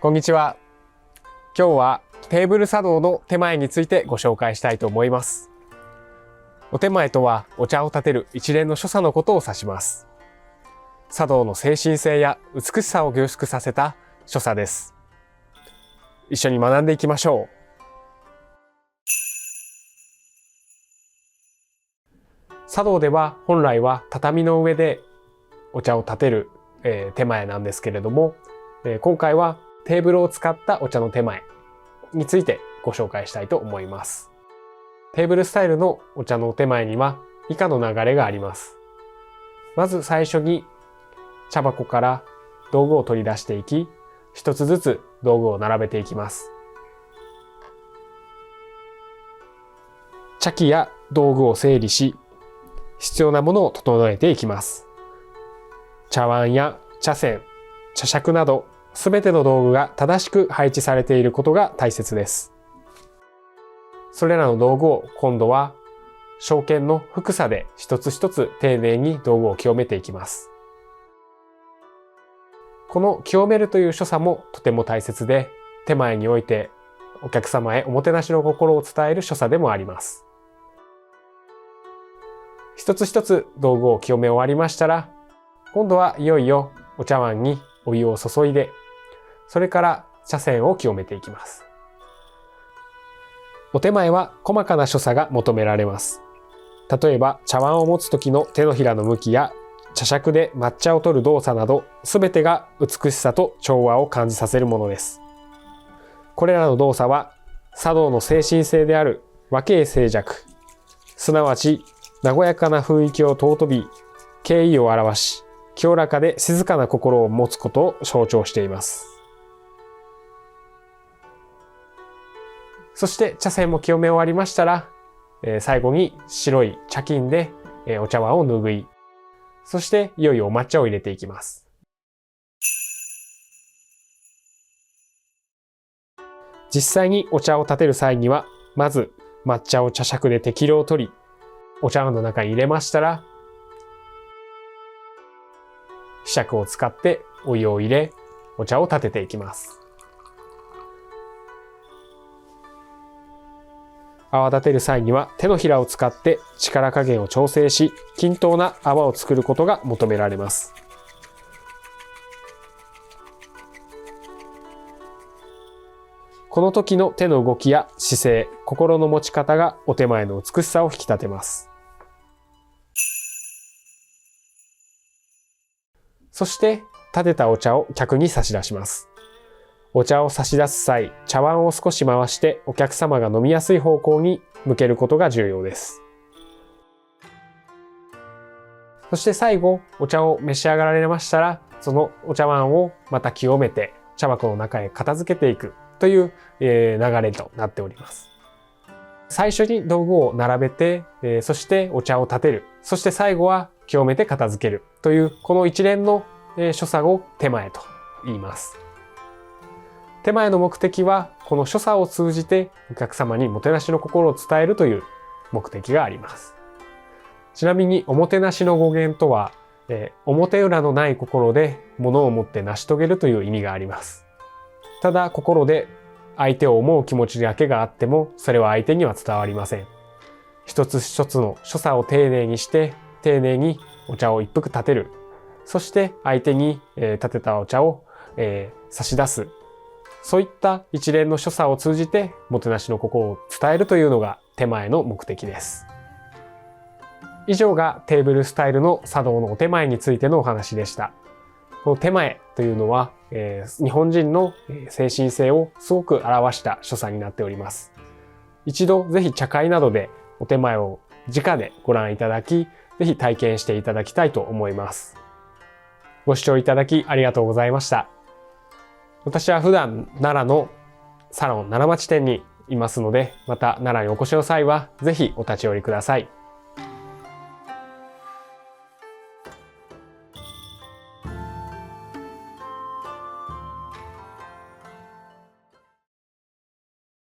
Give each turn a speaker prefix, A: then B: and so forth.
A: こんにちは。今日はテーブル茶道の点前についてご紹介したいと思います。お点前とはお茶を立てる一連の所作のことを指します。茶道の精神性や美しさを凝縮させた所作です。一緒に学んでいきましょう。茶道では本来は畳の上でお茶を立てる、点前なんですけれども、今回はテーブルを使ったお茶の点前についてご紹介したいと思います。テーブルスタイルのお茶の点前には以下の流れがあります。まず最初に茶箱から道具を取り出していき、一つずつ道具を並べていきます。茶器や道具を整理し、必要なものを整えていきます。茶碗や茶筅、茶杓などすべての道具が正しく配置されていることが大切です。それらの道具を今度は正剣の深さで一つ一つ丁寧に道具を清めていきます。この清めるという所作もとても大切で、点前においてお客様へおもてなしの心を伝える所作でもあります。一つ一つ道具を清め終わりましたら、今度はいよいよお茶碗にお湯を注いで、それから茶筅を清めていきます。お点前は細かな所作が求められます。例えば茶碗を持つ時の手のひらの向きや茶杓で抹茶を取る動作など、すべてが美しさと調和を感じさせるものです。これらの動作は茶道の精神性である和敬静寂、すなわち和やかな雰囲気を尊び、敬意を表し、清らかで静かな心を持つことを象徴しています。そして茶筅も清め終わりましたら、最後に白い茶巾でお茶碗を拭い、そしていよいよお抹茶を入れていきます。実際にお茶を立てる際には、まず抹茶を茶杓で適量取り、お茶碗の中に入れましたら、柄杓を使ってお湯を入れ、お茶を立てていきます。泡立てる際には手のひらを使って力加減を調整し、均等な泡を作ることが求められます。この時の手の動きや姿勢、心の持ち方がお点前の美しさを引き立てます。そして立てたお茶を客に差し出します。お茶を差し出す際、茶碗を少し回してお客様が飲みやすい方向に向けることが重要です。そして最後、お茶を召し上がられましたら、そのお茶碗をまた清めて茶箱の中へ片付けていくという流れとなっております。最初に道具を並べて、そしてお茶を立てる、そして最後は清めて片付けるというこの一連の所作を点前と言います。点前の目的はこの所作を通じてお客様にもてなしの心を伝えるという目的があります。ちなみにおもてなしの語源とは、表裏のない心で物をもって成し遂げるという意味があります。ただ心で相手を思う気持ちだけがあってもそれは相手には伝わりません。一つ一つの所作を丁寧にして丁寧にお茶を一服立てる。そして相手に立てたお茶を差し出す。そういった一連の所作を通じてもてなしの心を伝えるというのが点前の目的です。以上がテーブルスタイルの茶道のお点前についてのお話でした。この点前というのは、日本人の精神性をすごく表した所作になっております。一度ぜひ茶会などでお点前を直でご覧いただき、ぜひ体験していただきたいと思います。ご視聴いただきありがとうございました。私は普段奈良のサロン奈良町店にいますので、また奈良にお越しの際はぜひお立ち寄りください。